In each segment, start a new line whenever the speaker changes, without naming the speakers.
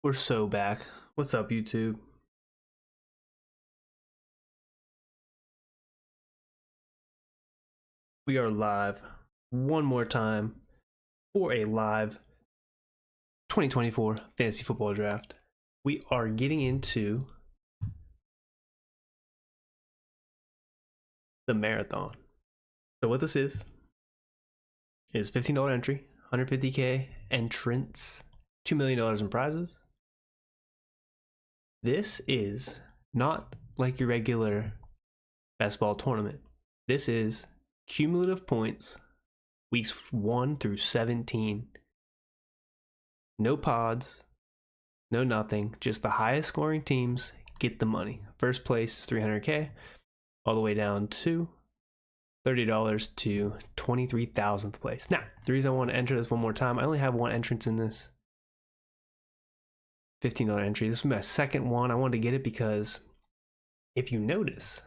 We're so back. What's up, YouTube? We are live one more time for a live 2024 fantasy football draft. We are getting into the marathon. So what this is $15 entry, 150K entrance, $2 million in prizes. This is not like your regular best ball tournament. This is cumulative points, weeks 1 through 17. No pods, no nothing. Just the highest scoring teams get the money. First place is 300K, all the way down to $30 to 23,000th place. Now, the reason I want to enter this one more time, I only have one entrance in this $15 entry. This is my second one. I wanted to get it because if you notice,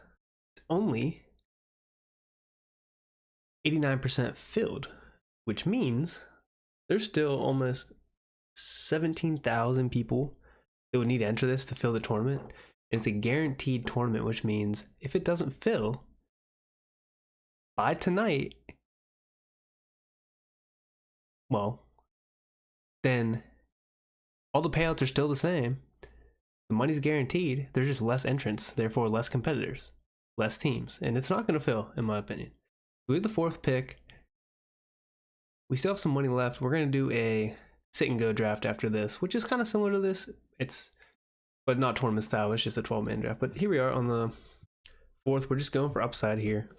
it's only 89% filled, which means there's still almost 17,000 people that would need to enter this to fill the tournament. And it's a guaranteed tournament, which means if it doesn't fill by tonight, well, then all the payouts are still the same. The money's guaranteed. There's just less entrants, therefore less competitors, less teams. And it's not going to fill, in my opinion. We have the fourth pick. We still have some money left. We're going to do a sit and go draft after this, which is kind of similar to this. But not tournament style. It's just a 12-man draft. But here we are on the fourth. We're just going for upside here.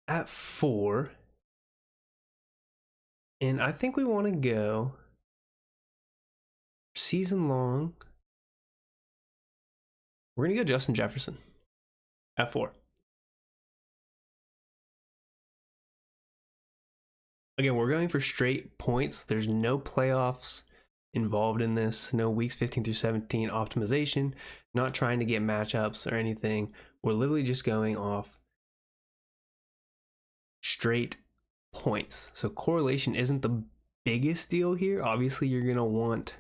At 4. And I think we want to go season long. We're going to go Justin Jefferson at 4. Again, we're going for straight points. There's no playoffs involved in this. No weeks 15 through 17 optimization. Not trying to get matchups or anything. We're literally just going off straight points. So correlation isn't the biggest deal here. Obviously, you're going to want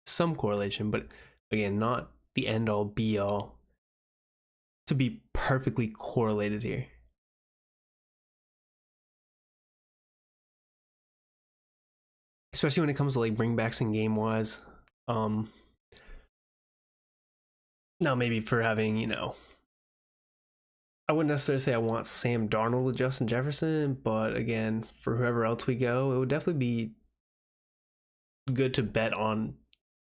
some correlation, but again, not the end all be all to be perfectly correlated here. Especially when it comes to like bringbacks and game wise. Now maybe for having, I wouldn't necessarily say I want Sam Darnold with Justin Jefferson, but again, for whoever else we go, it would definitely be good to bet on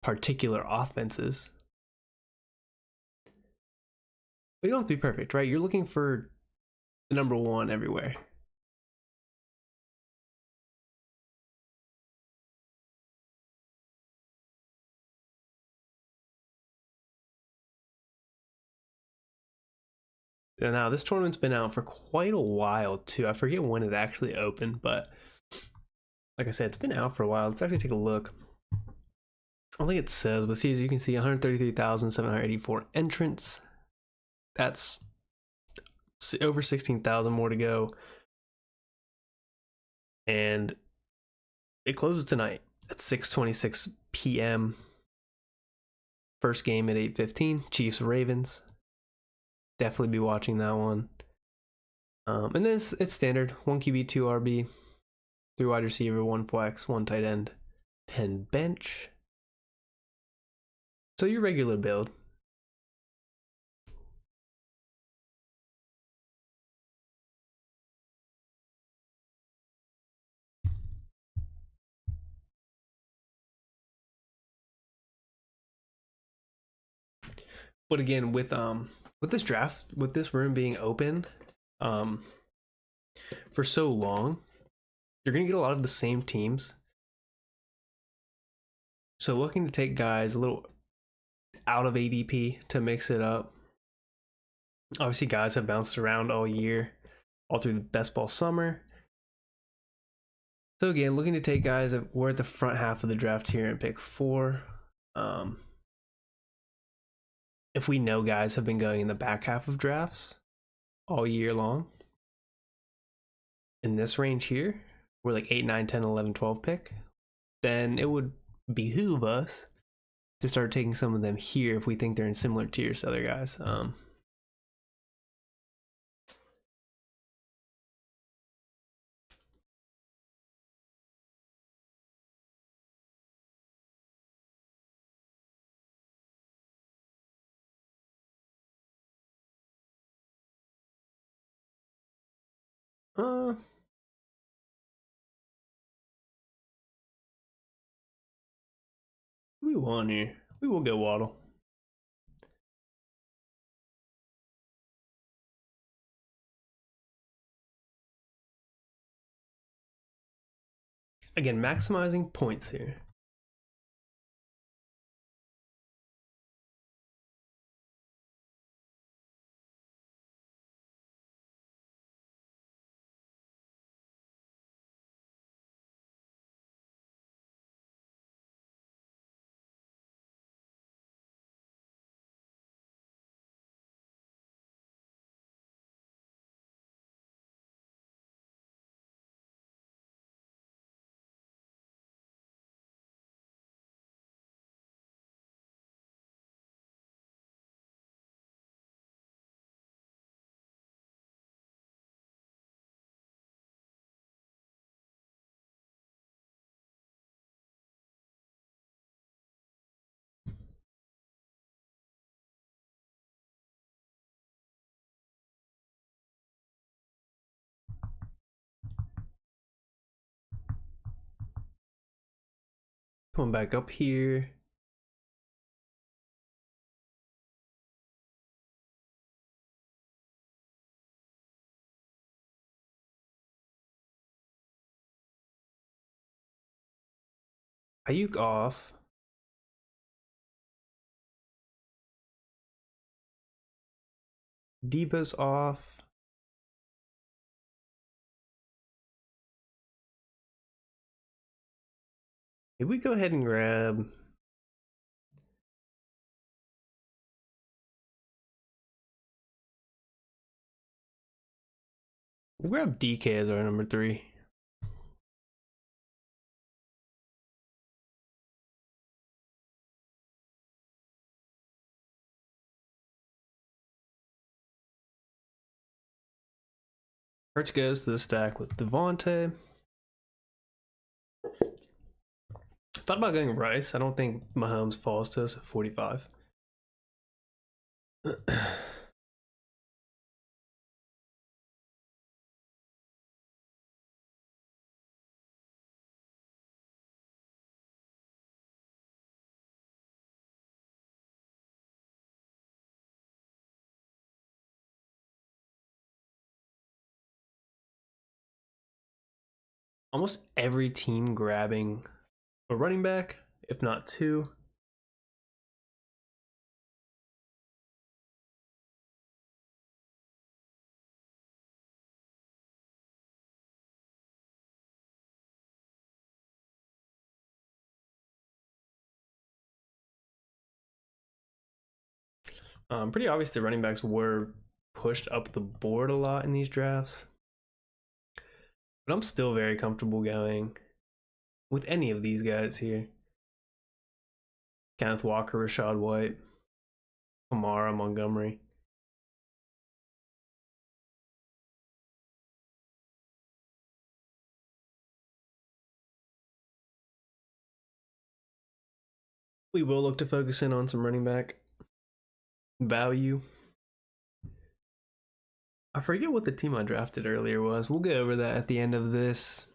particular offenses. But you don't have to be perfect, right? You're looking for the number one everywhere. Now, this tournament's been out for quite a while, too. I forget when it actually opened, but like I said, it's been out for a while. Let's actually take a look. I don't think it says, but see, as you can see, 133,784 entrants. That's over 16,000 more to go. And it closes tonight at 6:26 p.m. First game at 8:15, Chiefs Ravens. Definitely be watching that one. And then it's standard: 1 QB, 2 RB, 3 wide receiver, 1 flex, 1 tight end, 10 bench. So your regular build. But again, with this draft, with this room being open for so long, you're gonna get a lot of the same teams. So looking to take guys a little out of ADP to mix it up. Obviously, guys have bounced around all year, all through the best ball summer. So again, looking to take guys that were at the front half of the draft here and pick 4. If we know guys have been going in the back half of drafts all year long, in this range here, we're like 8, 9, 10, 11, 12 pick. then it would behoove us to start taking some of them here if we think they're in similar tiers to other guys. Uh, we want here. We will go Waddle. Again, maximizing points here. Coming back up here. Ayuk off. Debo's off. Maybe we go ahead and grab. We'll grab DK as our number 3. Hurts goes to the stack with Devontae. Thought about going Rice. I don't think Mahomes falls to us at 45. Almost every team grabbing a running back, if not 2. Pretty obvious the running backs were pushed up the board a lot in these drafts. But I'm still very comfortable going with any of these guys here. Kenneth Walker, Rashad White, Kamara, Montgomery. We will look to focus in on some running back value. I forget what the team I drafted earlier was. We'll go over that at the end of this.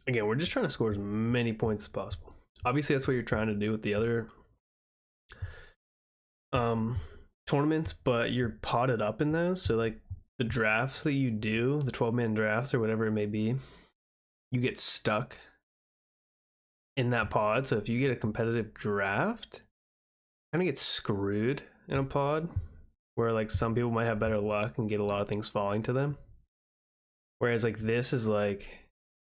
Again, we're just trying to score as many points as possible. Obviously, that's what you're trying to do with the other tournaments, but you're potted up in those. So, like, the drafts that you do, the 12-man drafts or whatever it may be, you get stuck in that pod. So if you get a competitive draft, kind of get screwed in a pod where like some people might have better luck and get a lot of things falling to them. Whereas like this is like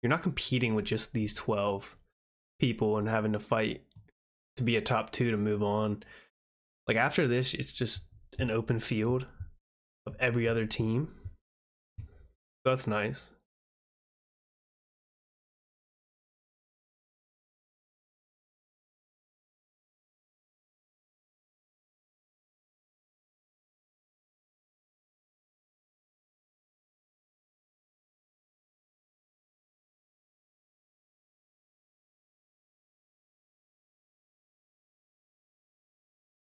you're not competing with just these 12 people and having to fight to be a top 2 to move on. Like after this, it's just an open field of every other team. So that's nice.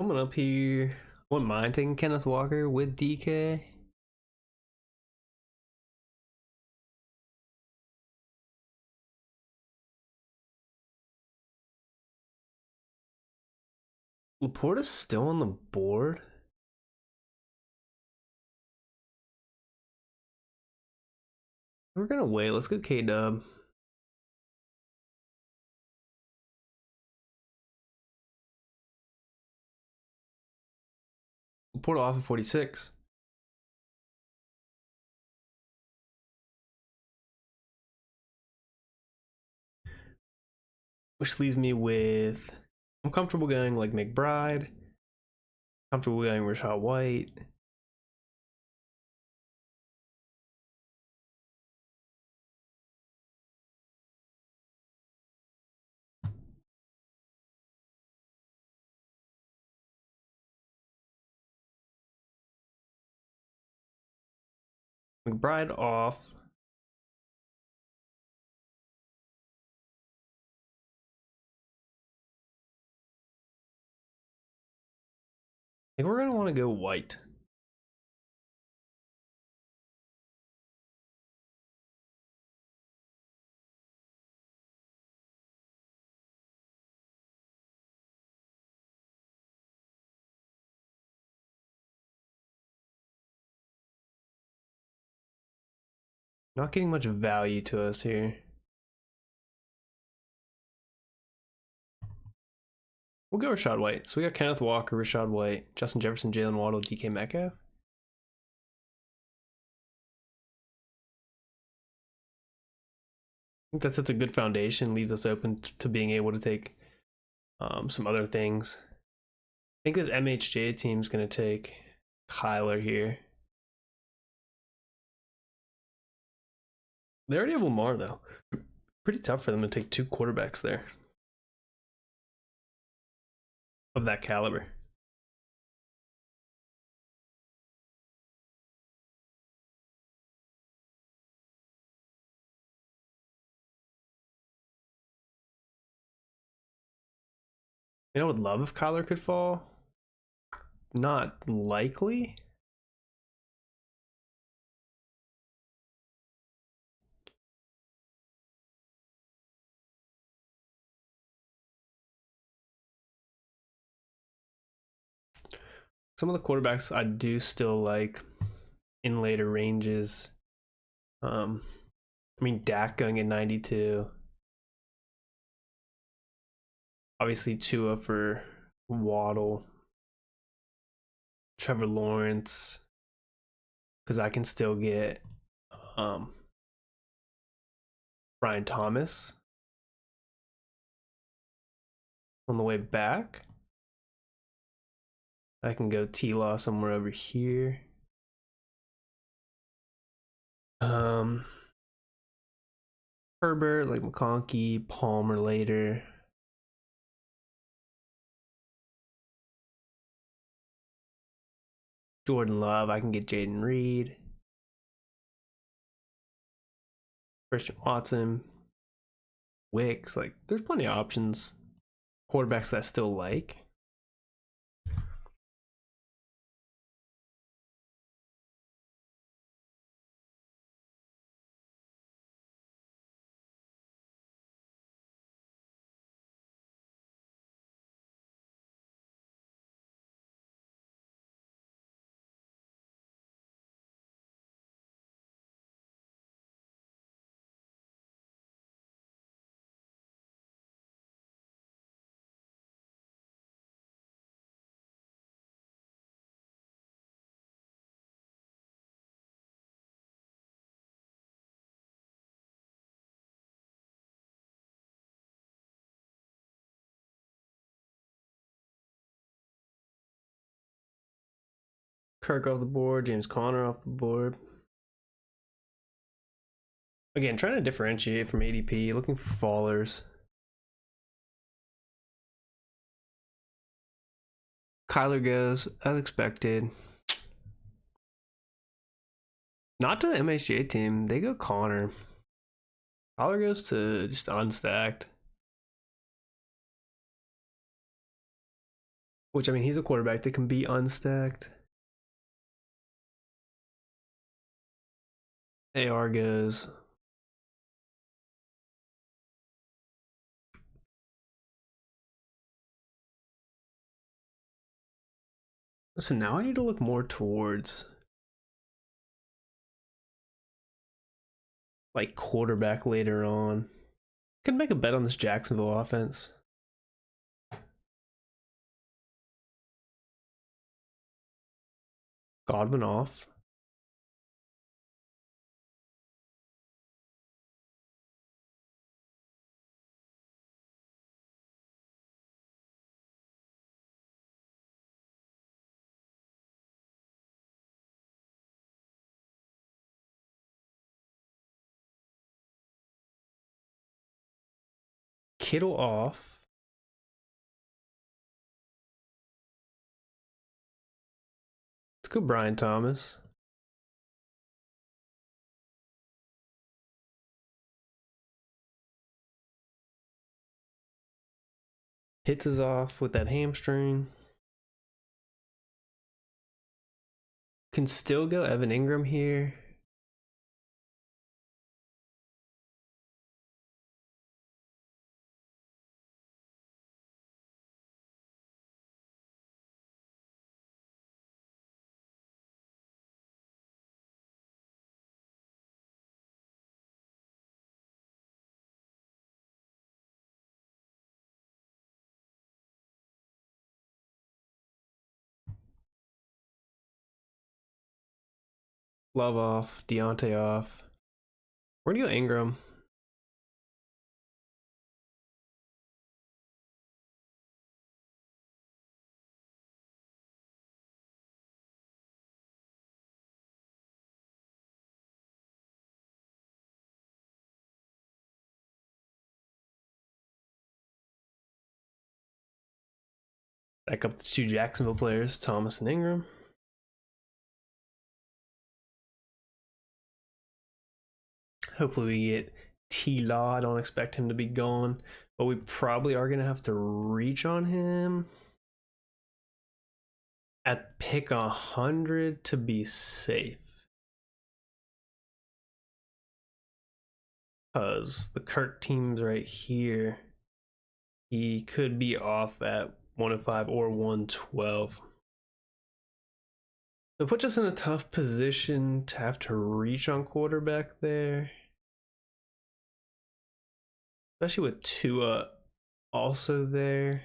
Coming up here, I wouldn't mind taking Kenneth Walker with DK. Laporta's still on the board. We're gonna wait. Let's go K-Dub. Laporta off at 46. Which leaves me with, I'm comfortable going like McBride. Comfortable going Rashad White. McBride off. I think we're gonna want to go White. Not getting much value to us here. We'll go Rashad White. So we got Kenneth Walker, Rashad White, Justin Jefferson, Jalen Waddle, DK Metcalf. I think that sets a good foundation, leaves us open to being able to take some other things. I think this MHJ team is going to take Kyler here. They already have Lamar, though. Pretty tough for them to take 2 quarterbacks there of that caliber. You know, I would love if Kyler could fall. Not likely. Some of the quarterbacks I do still like in later ranges. I mean, Dak going at 92. Obviously, Tua for Waddle. Trevor Lawrence. Because I can still get Brian Thomas on the way back. I can go T-Law somewhere over here. Herbert, like McConkey, Palmer later. Jordan Love, I can get Jaden Reed. Christian Watson. Wicks, like there's plenty of options. Quarterbacks that I still like. Kirk off the board, James Conner off the board. Again, trying to differentiate from ADP, looking for fallers. Kyler goes as expected. Not to the MHJ team. They go Connor. Kyler goes to just unstacked. Which, I mean, he's a quarterback that can be unstacked. AR goes. So now I need to look more towards like quarterback later on. Can make a bet on this Jacksonville offense. Godwin off. Kittle off. Let's go Brian Thomas. Hits us off with that hamstring. Can still go Evan Ingram here. Love off. Deontay off. Where do you go Ingram? Back up the two Jacksonville players, Thomas and Ingram. Hopefully we get T-Law. I don't expect him to be gone, but we probably are going to have to reach on him at pick 100 to be safe. Because the Kirk team's right here. He could be off at 105 or 112. So it puts us in a tough position to have to reach on quarterback there. Especially with Tua also there.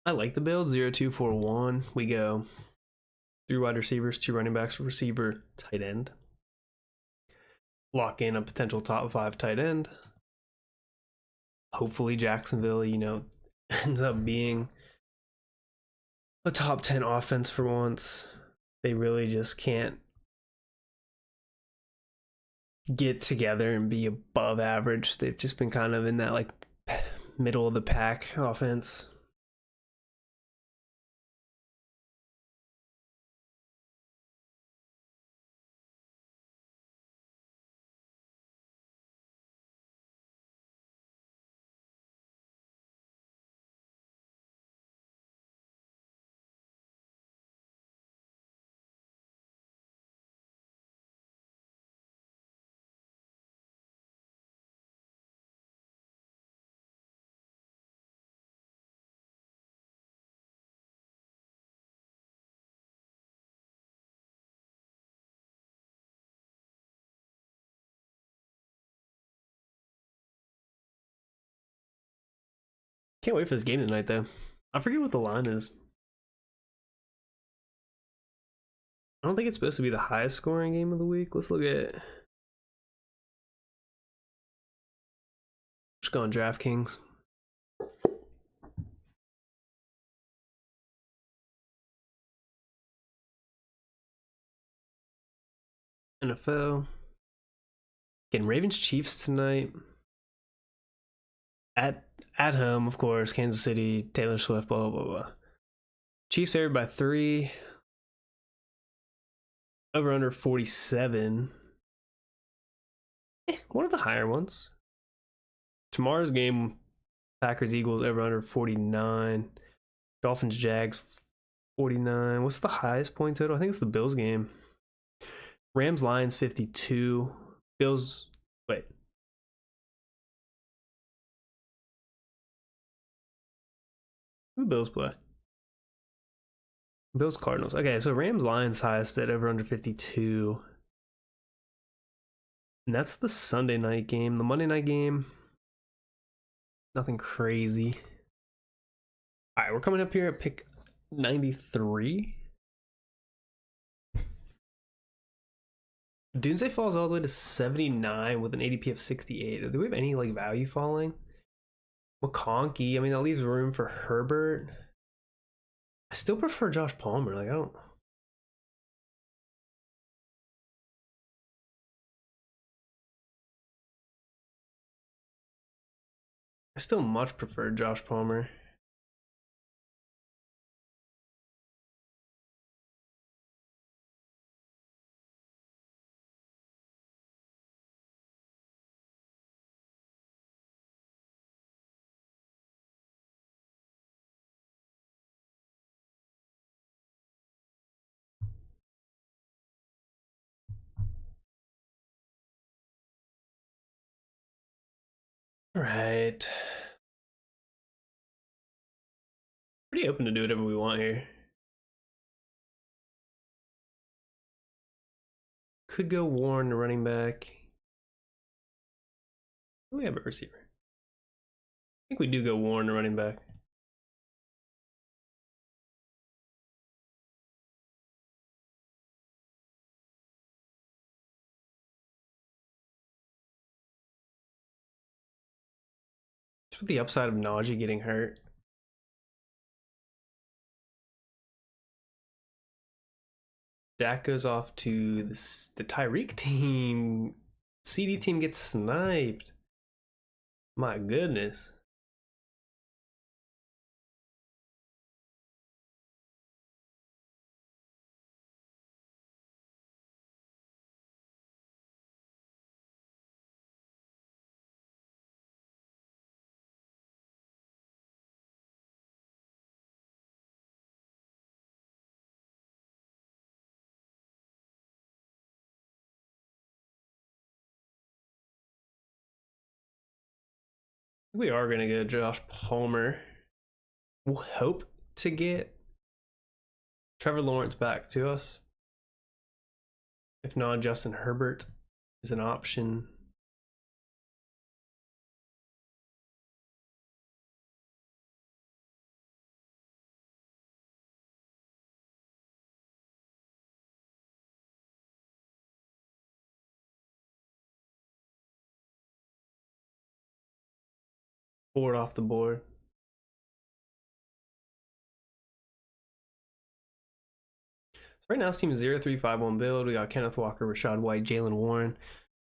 I like the build 0-2-4-1. We go 3 wide receivers, 2 running backs, receiver, tight end. Lock in a potential top 5 tight end. Hopefully Jacksonville, ends up being a top 10 offense for once. They really just can't get together and be above average. They've just been kind of in that like middle of the pack offense. Can't wait for this game tonight, though. I forget what the line is. I don't think it's supposed to be the highest scoring game of the week. Let's look at. Just go on DraftKings. NFL. Getting Ravens Chiefs tonight. At home, of course. Kansas City, Taylor Swift, blah, blah, blah. Chiefs favored by 3. Over under 47. One of the higher ones. Tomorrow's game, Packers Eagles over under 49. Dolphins Jags 49. What's the highest point total? I think it's the Bills game. Rams Lions 52. Bills. Wait. Who the Bills play? Bills Cardinals. Okay, so Rams Lions highest at over under 52. And that's the Sunday night game. The Monday night game, nothing crazy. All right, we're coming up here at pick 93. Doomsday falls all the way to 79 with an ADP of 68. Do we have any like value falling? McConkey, I mean, that leaves room for Herbert. I still prefer Josh Palmer. Like, I still much prefer Josh Palmer. All right. Pretty open to do whatever we want here. Could go Warren to running back. We have a receiver. I think we do go Warren to running back. Just with the upside of Najee getting hurt. Dak goes off to the Tyreek team. CD team gets sniped. My goodness. We are going to go Josh Palmer. We'll hope to get Trevor Lawrence back to us. If not, Justin Herbert is an option. Board off the board. So right now, this team is 0-3-5-1 build. We got Kenneth Walker, Rashad White, Jalen Warren,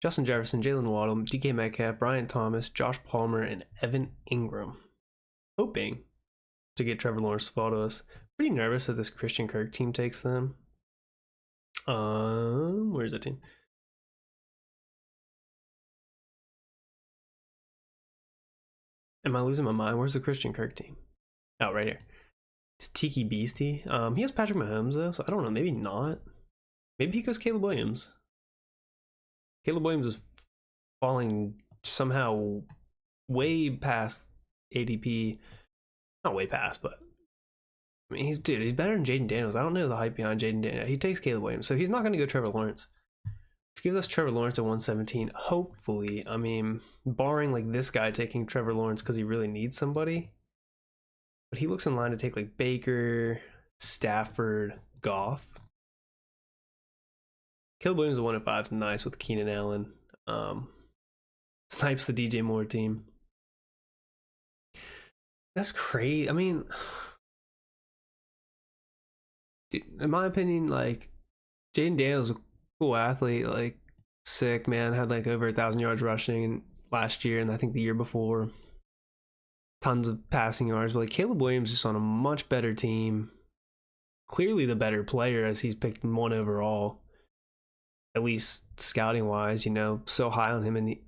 Justin Jefferson, Jalen Waddle, DK Metcalf, Brian Thomas, Josh Palmer, and Evan Ingram. Hoping to get Trevor Lawrence to fall to us. Pretty nervous that this Christian Kirk team takes them. Where's that team? Am I losing my mind? Where's the Christian Kirk team? Oh, right here. It's Tiki Beastie. He has Patrick Mahomes though, so I don't know. Maybe not. Maybe he goes Caleb Williams. Caleb Williams is falling somehow way past ADP. Not way past, but I mean, he's better than Jaden Daniels. I don't know the hype behind Jaden Daniels. He takes Caleb Williams, so he's not going to go Trevor Lawrence. Which gives us Trevor Lawrence at 117. Hopefully, I mean, barring like this guy taking Trevor Lawrence because he really needs somebody. but he looks in line to take like Baker, Stafford, Goff. Caleb Williams at 1-5 is nice with Keenan Allen. Snipes the DJ Moore team. That's crazy. I mean, in my opinion, like Jaden Daniels is a cool athlete, like sick man, had like over 1,000 yards rushing last year, and I think the year before, tons of passing yards. But like Caleb Williams is on a much better team, clearly the better player as he's picked 1 overall, at least scouting wise. You know, so high on him in the.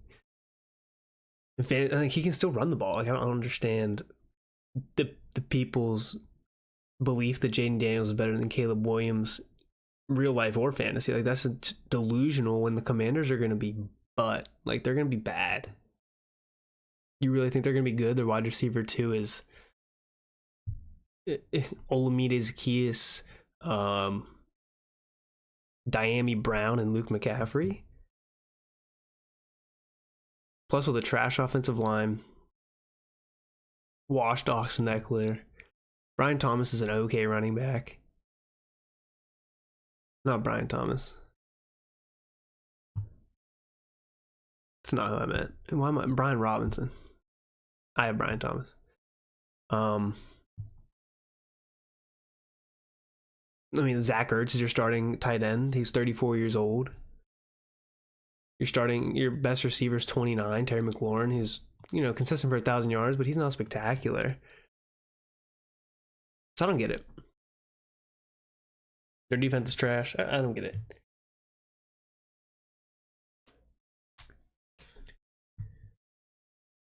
I think he can still run the ball. Like I don't understand the people's belief that Jaden Daniels is better than Caleb Williams, real life or fantasy. Like that's delusional when the Commanders are going to be like they're going to be bad. You really think they're going to be good? Their wide receiver 2 is Olamide Zaccheaus, Diami Brown, and Luke McCaffrey. Plus with a trash offensive line, washed Austin Eckler. Brian Thomas is an okay running back. Not Brian Thomas. It's not who I meant. Why am I? Brian Robinson. I have Brian Thomas. I mean, Zach Ertz is your starting tight end. He's 34 years old. Your best receiver is 29, Terry McLaurin, who's, consistent for 1,000 yards, but he's not spectacular. So I don't get it. Their defense is trash. I don't get it.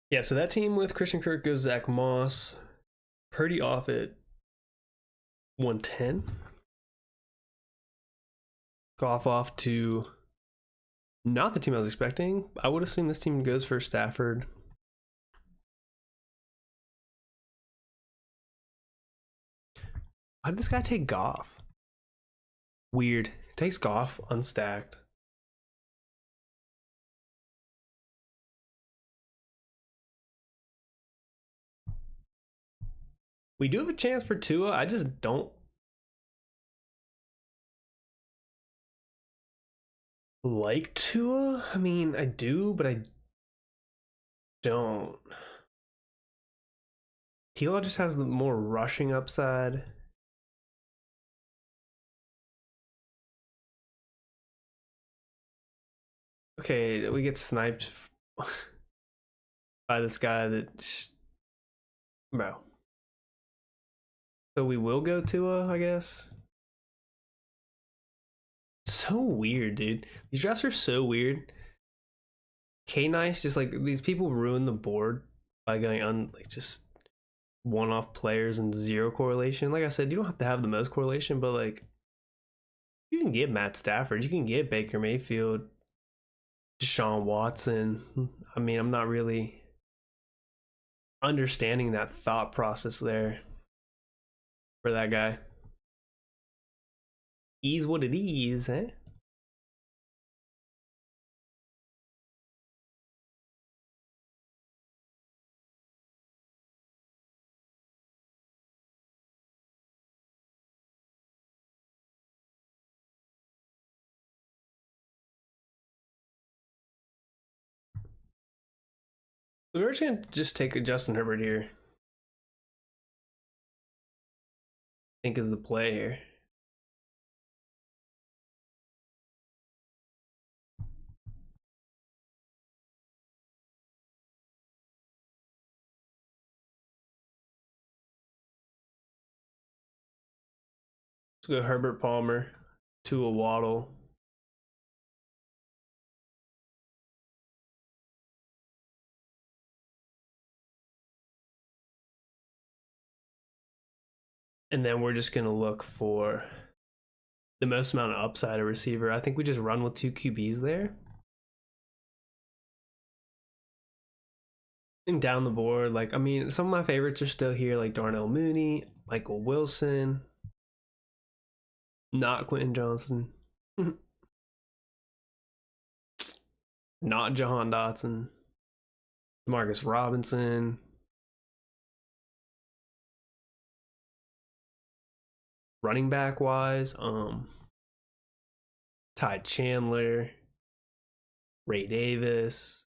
Yeah, so that team with Christian Kirk goes Zach Moss, Purdy off at 110. Goff off to not the team I was expecting. I would assume this team goes for Stafford. Why did this guy take Goff? Weird. Takes Goff unstacked. We do have a chance for Tua. I just don't like Tua. I mean, I do, but I don't. Tua just has the more rushing upside. Okay, we get sniped by this guy that, bro. So we will go Tua, I guess. So weird, dude. These drafts are so weird. K-Nice, just like these people ruin the board by going on like just one-off players and zero correlation. Like I said, you don't have to have the most correlation, but like you can get Matt Stafford, you can get Baker Mayfield, Deshaun Watson. I mean, I'm not really understanding that thought process there for that guy. Is what it is, eh? So we're just gonna take a Justin Herbert here. I think is the play here. Let's go Herbert, Palmer, Tua, Waddle. And then we're just gonna look for the most amount of upside a receiver. I think we just run with 2 QBs there. And down the board, like, I mean, some of my favorites are still here, like Darnell Mooney, Michael Wilson, not Quentin Johnson, not Jahan Dotson, Marcus Robinson, running back wise, Ty Chandler, Ray Davis.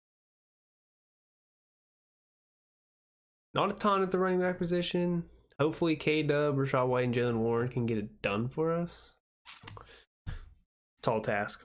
Not a ton at the running back position. Hopefully K-Dub, Rashad White, and Jalen Warren can get it done for us. Tall task.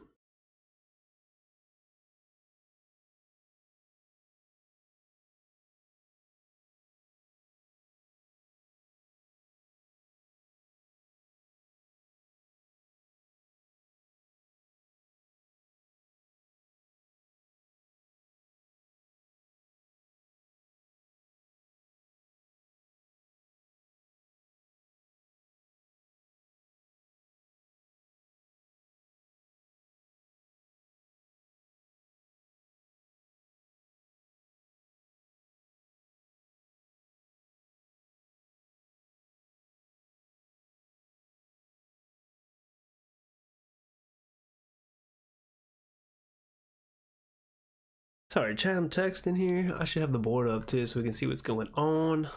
Sorry, chat, I'm texting here. I should have the board up too so we can see what's going on.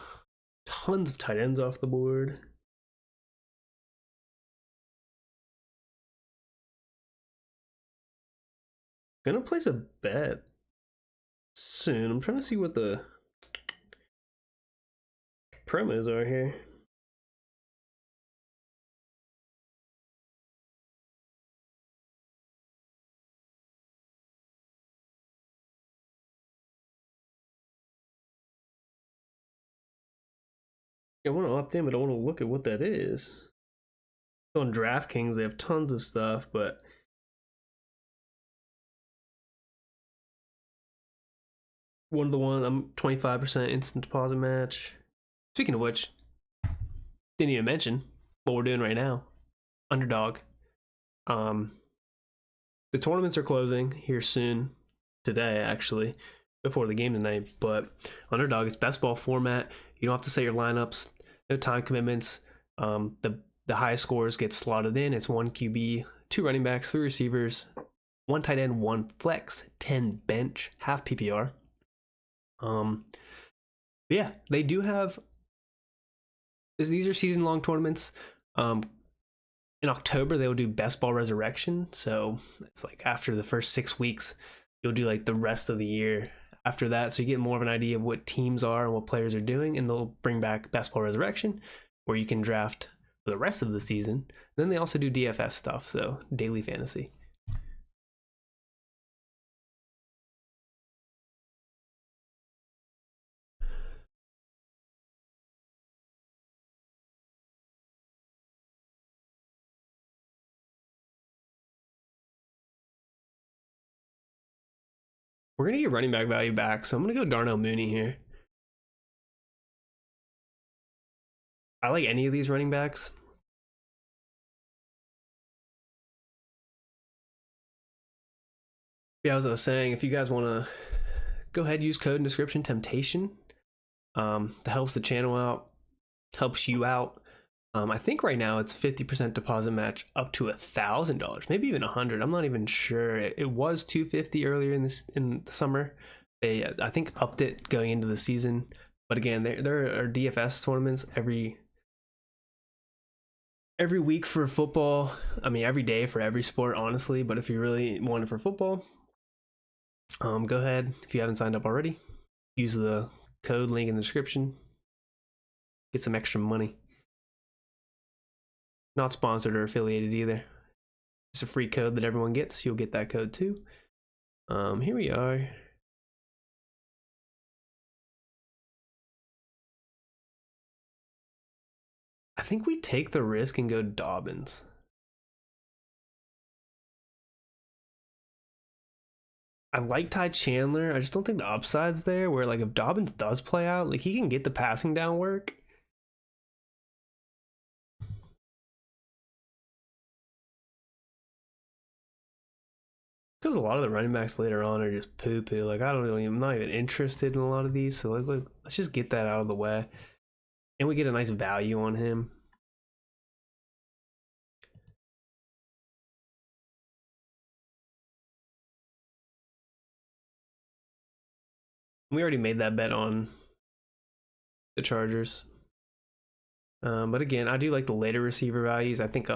Tons of tight ends off the board. Gonna place a bet soon. I'm trying to see what the promos are here. I want to opt in, but I want to look at what that is. On DraftKings, they have tons of stuff, but one of the ones, I'm 25% instant deposit match. Speaking of which, didn't even mention what we're doing right now. Underdog. The tournaments are closing here soon, today actually, before the game tonight. But Underdog, it's best ball format. You don't have to set your lineups. No time commitments. The highest scores get slotted in. It's 1 QB, 2 running backs, 3 receivers, 1 tight end, 1 flex, 10 bench, half PPR. Yeah, they do have. These are season-long tournaments. In October, they will do Best Ball Resurrection. So it's like after the first 6 weeks, you'll do like the rest of the year after that. So you get more of an idea of what teams are and what players are doing. And they'll bring back Best Ball Resurrection, where you can draft for the rest of the season. And then they also do DFS stuff, so daily fantasy. We're going to get running back value back, so I'm going to go Darnell Mooney here. I like any of these running backs. Yeah, as I was saying, if you guys want to go ahead, use code in description, Temptation. That helps the channel out, helps you out. I think right now it's 50% deposit match up to $1,000, maybe even $100. I'm not even sure. It was $250 earlier in the summer. They I think upped it going into the season. But again, there are DFS tournaments every week for football. I mean, every day for every sport, honestly. But if you really want it for football, go ahead, if you haven't signed up already, use the code link in the description. Get some extra money. Not sponsored or affiliated either. It's a free code that everyone gets. You'll get that code too. Here we are. I think we take the risk and go Dobbins. I like Ty Chandler. I just don't think the upside's there. Where like if Dobbins does play out, like he can get the passing down work. Because a lot of the running backs later on are just poo poo. Like I'm not even interested in a lot of these. So like, let's just get that out of the way, and we get a nice value on him. We already made that bet on the Chargers. But again, I do like the later receiver values. I think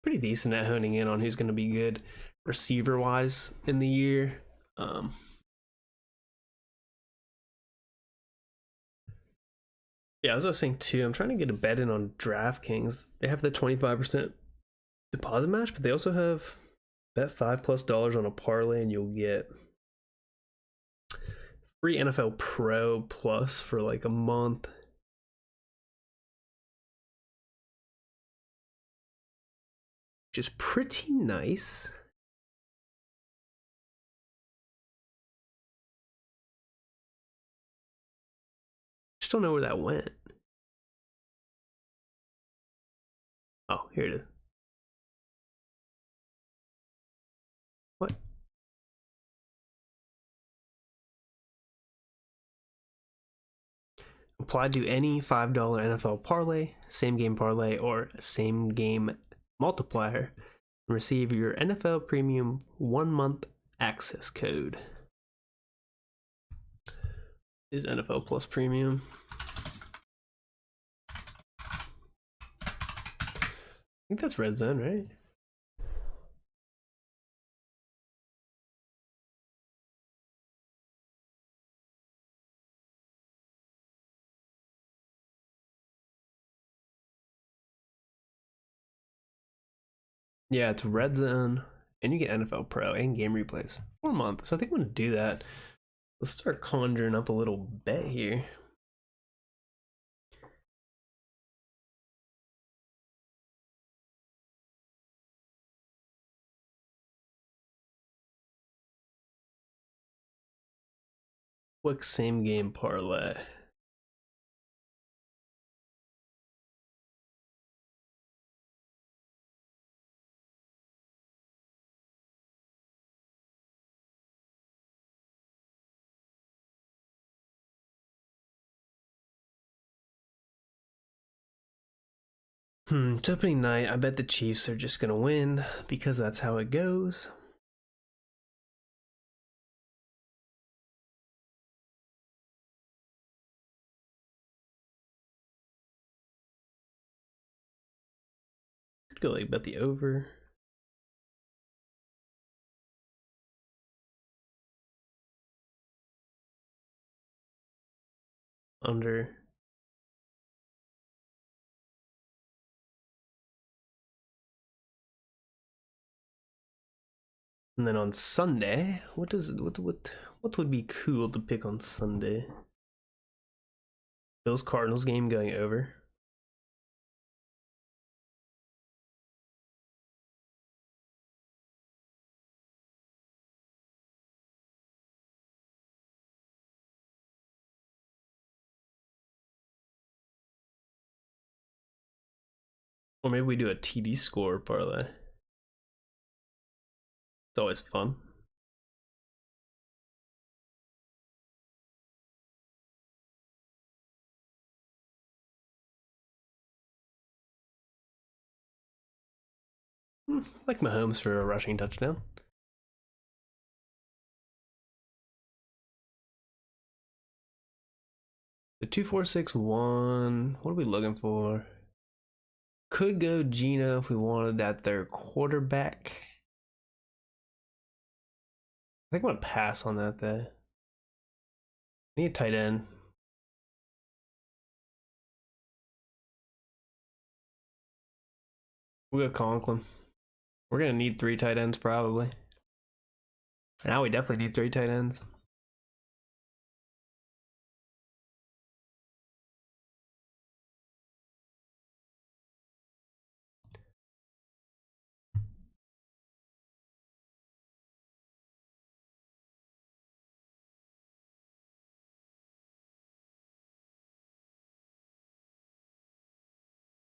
pretty decent at honing in on who's going to be good receiver wise in the year. Yeah, as I was saying too, I'm trying to get a bet in on DraftKings. They have the 25% deposit match, but they also have bet $5+ on a parlay, and you'll get free NFL Pro Plus for like a month. Which is pretty nice. Just don't know where that went. Oh, here it is. What? Apply to any $5 NFL parlay, same game parlay, or same game multiplier, and receive your NFL Premium 1-month access code. Is NFL Plus Premium. I think that's Red Zone, right? Yeah, it's Red Zone, and you get NFL Pro and game replays for a month. So I think I'm gonna do that. Let's start conjuring up a little bet here. Quick same game parlay. It's opening night. I bet the Chiefs are just gonna win because that's how it goes. Could go like bet the over. Under. And then on Sunday, what would be cool to pick on Sunday? Bills Cardinals game going over. Or maybe we do a TD score parlay. It's always fun. Like Mahomes for a rushing touchdown. The 2-4-6-1. What are we looking for? Could go Gino if we wanted that third quarterback. I think I'm gonna pass on that though. Need a tight end. We'll go Conklin. We're gonna need 3 tight ends probably. Now we definitely need 3 tight ends.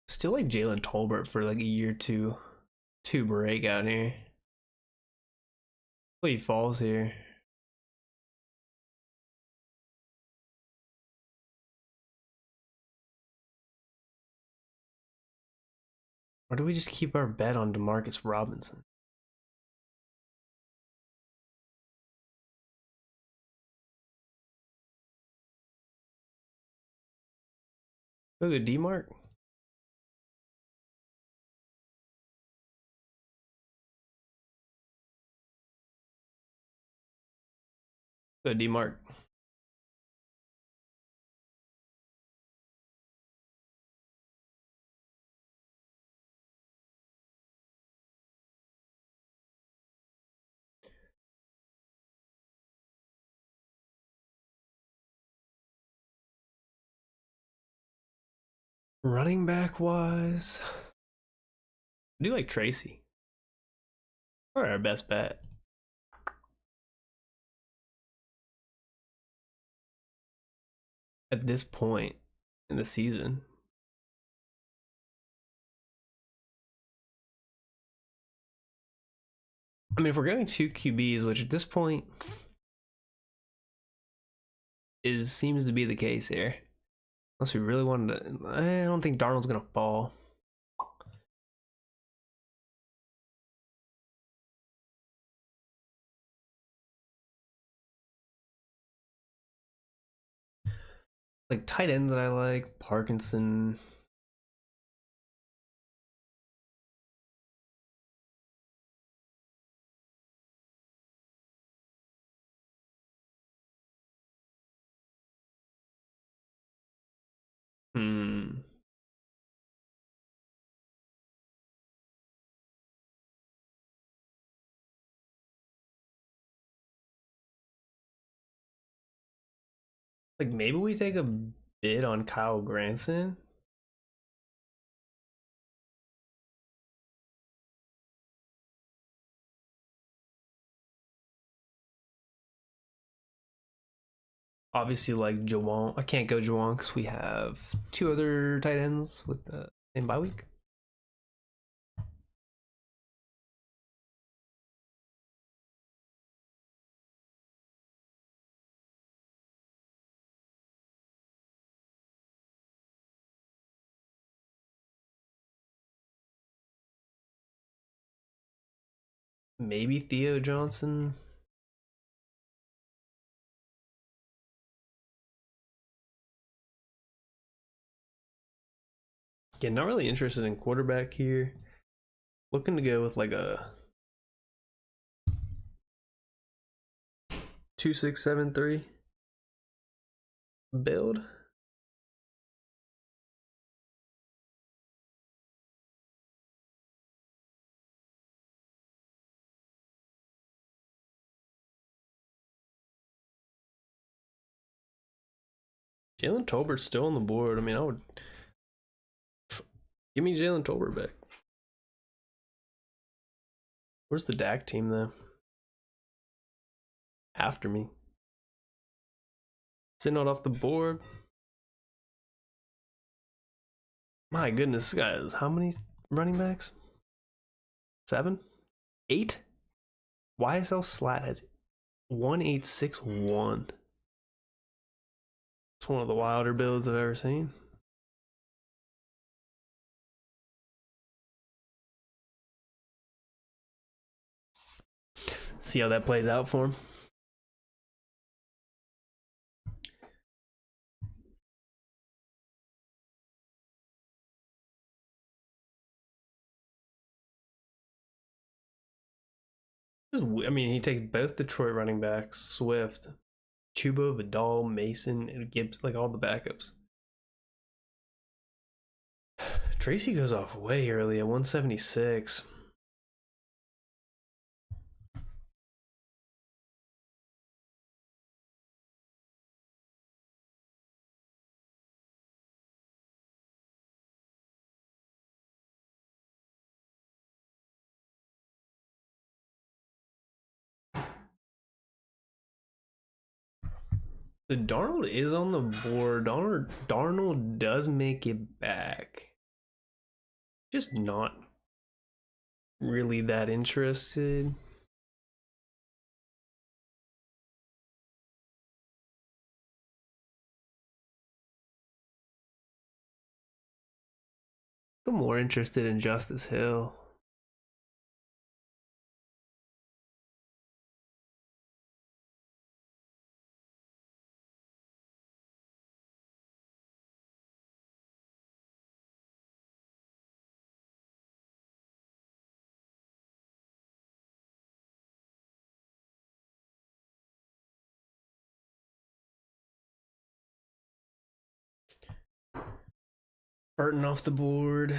Still like Jalen Tolbert for like a year two break out here. Hopefully he falls here. Or do we just keep our bet on Demarcus Robinson? Go to D-Mark. Go D-Mark. Running back wise, I do like Tracy. Or our best bet. At this point in the season. I mean, if we're going two QBs, which at this point seems to be the case here. Unless we really wanted to, I don't think Darnold's gonna fall. Like tight ends that I like, Parkinson. Hmm. Like maybe we take a bid on Kyle Granson. Obviously, like Jawan. I can't go Jawan because we have two other tight ends with the same bye week. Maybe Theo Johnson. Yeah, not really interested in quarterback here. Looking to go with like a 2-6-7-3 build. Jalen Tolbert's still on the board. I mean, I would give me Jalen Tolbert back. Where's the DAC team though? After me. Is it not off the board? My goodness, this guy has how many running backs? 7? 8? YSL Slat has 1861. It's one of the wilder builds I've ever seen. See how that plays out for him. I mean, he takes both Detroit running backs, Swift, Chuba, Vidal, Mason, and Gibbs, like all the backups. Tracy goes off way early at 176. The Darnold is on the board. Darnold does make it back. Just not really that interested. I'm more interested in Justice Hill. Burton off the board.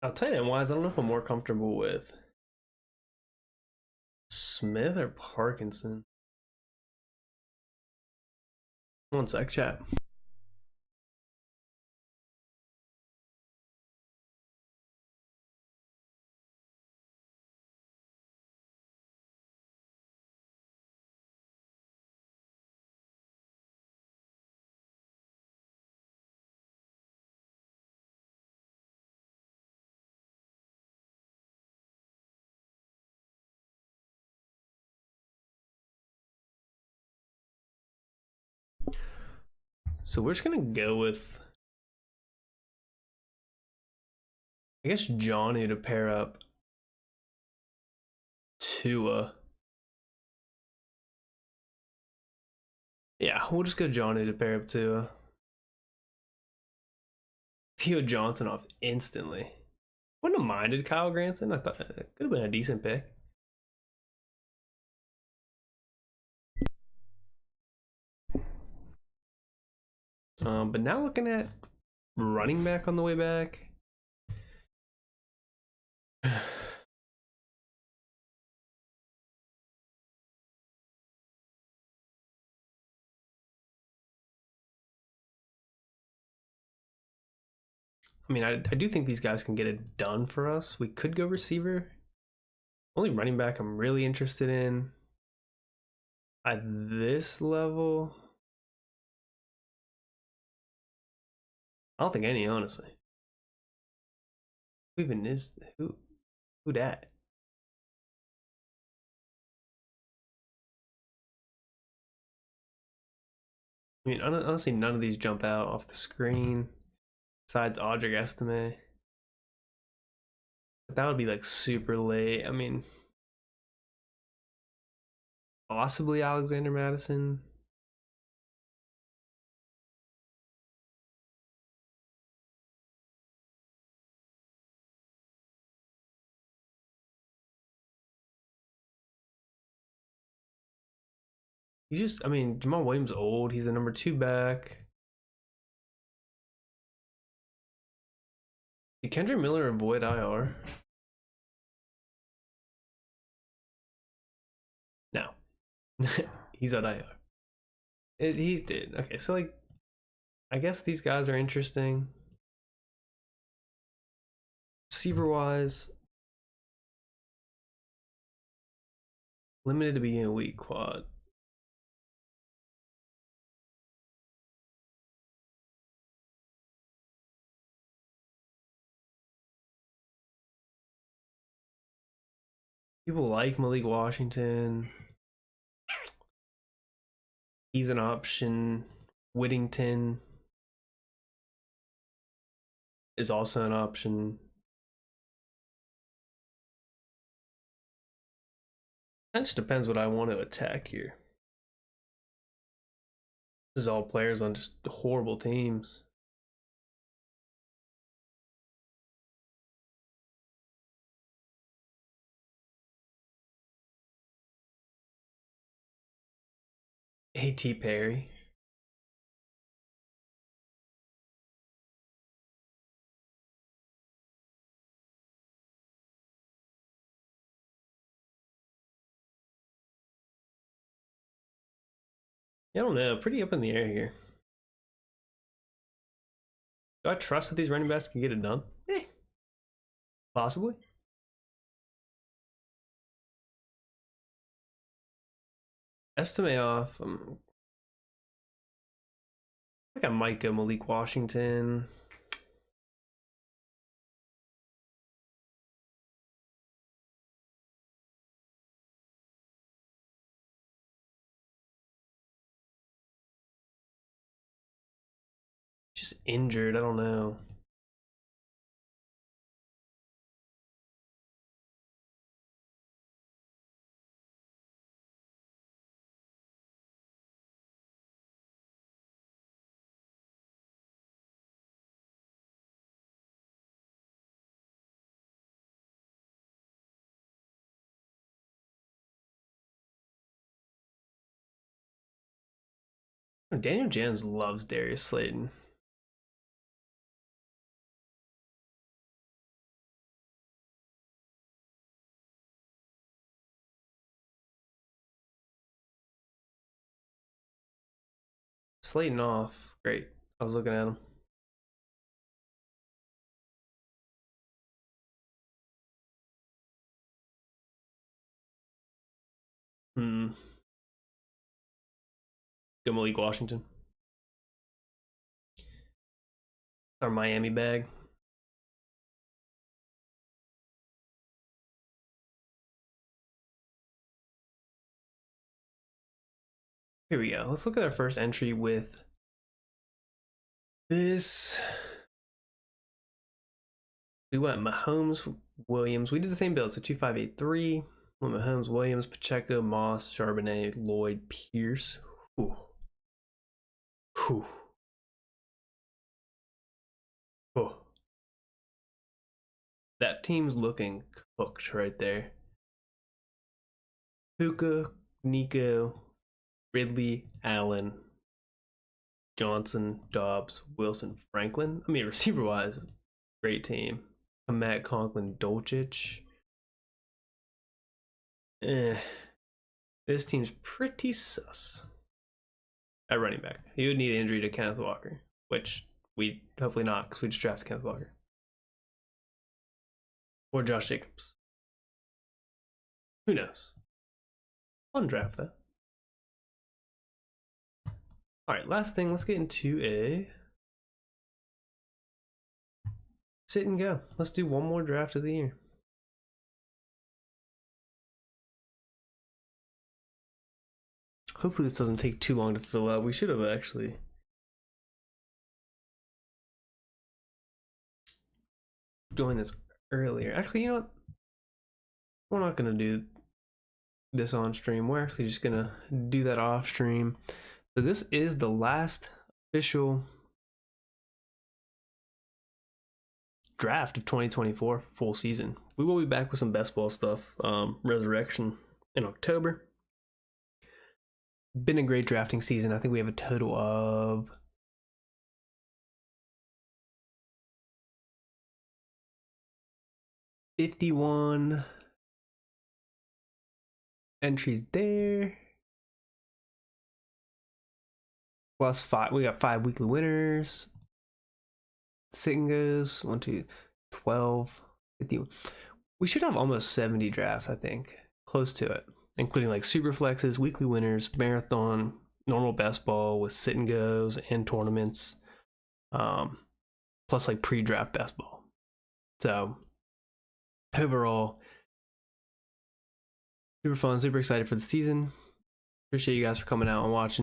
I'll tell you wise, I don't know if I'm more comfortable with Smith or Parkinson. One sec, chat. So we're just gonna go with, I guess, Johnny to pair up Tua. Yeah, we'll just go Johnny to pair up Tua. Theo Johnson off instantly. Wouldn't have minded Kyle Granson. I thought it could have been a decent pick. But now looking at running back on the way back. I mean, I do think these guys can get it done for us. We could go receiver. Only running back I'm really interested in at this level, I don't think any, honestly. Who even is who that? I mean, honestly, none of these jump out off the screen besides Audric Estime. But that would be like super late. I mean, possibly Alexander Madison. I mean, Jamal Williams old. He's a number 2 back. Did Kendrick Miller avoid IR? No. He's on IR. He did. Okay, so like, I guess these guys are interesting. Receiver wise, limited to beginning of week quad. People like Malik Washington. He's an option. Whittington is also an option. That just depends what I want to attack here. This is all players on just horrible teams. A.T. Perry. I don't know. Pretty up in the air here. Do I trust that these running backs can get it done? Possibly. Estimate off. I think I might go Malik Washington. Just injured. I don't know. Daniel Jones loves Darius Slayton. Slayton off. Great. I was looking at him. Good Malik Washington. Our Miami bag. Here we go. Let's look at our first entry with this. We went Mahomes, Williams. We did the same build, so 2583. Went Mahomes, Williams, Pacheco, Moss, Charbonnet, Lloyd, Pierce. Whew. Whew. Oh. That team's looking cooked right there. Puka, Nico, Ridley, Allen, Johnson, Dobbs, Wilson, Franklin. I mean, receiver-wise, great team. Matt Conklin, Dolchich. This team's pretty sus. At running back, you would need injury to Kenneth Walker, which we hopefully not, because we just drafted Kenneth Walker. Or Josh Jacobs. Who knows? Fun draft though. Alright, last thing, let's get into a sit and go. Let's do one more draft of the year. Hopefully this doesn't take too long to fill out. We should have actually joined this earlier. Actually, you know what? We're not gonna do this on stream. We're actually just gonna do that off stream. So this is the last official draft of 2024 full season. We will be back with some best ball stuff. Resurrection in October. Been a great drafting season. I think we have a total of 51 entries there. Plus 5. We got 5 weekly winners. Sitting goes 1, 2, 12, 51. We should have almost 70 drafts, I think. Close to it. Including like super flexes, weekly winners, marathon, normal best ball with sit and goes and tournaments. Plus like pre-draft best ball. So overall, super fun, super excited for the season. Appreciate you guys for coming out and watching.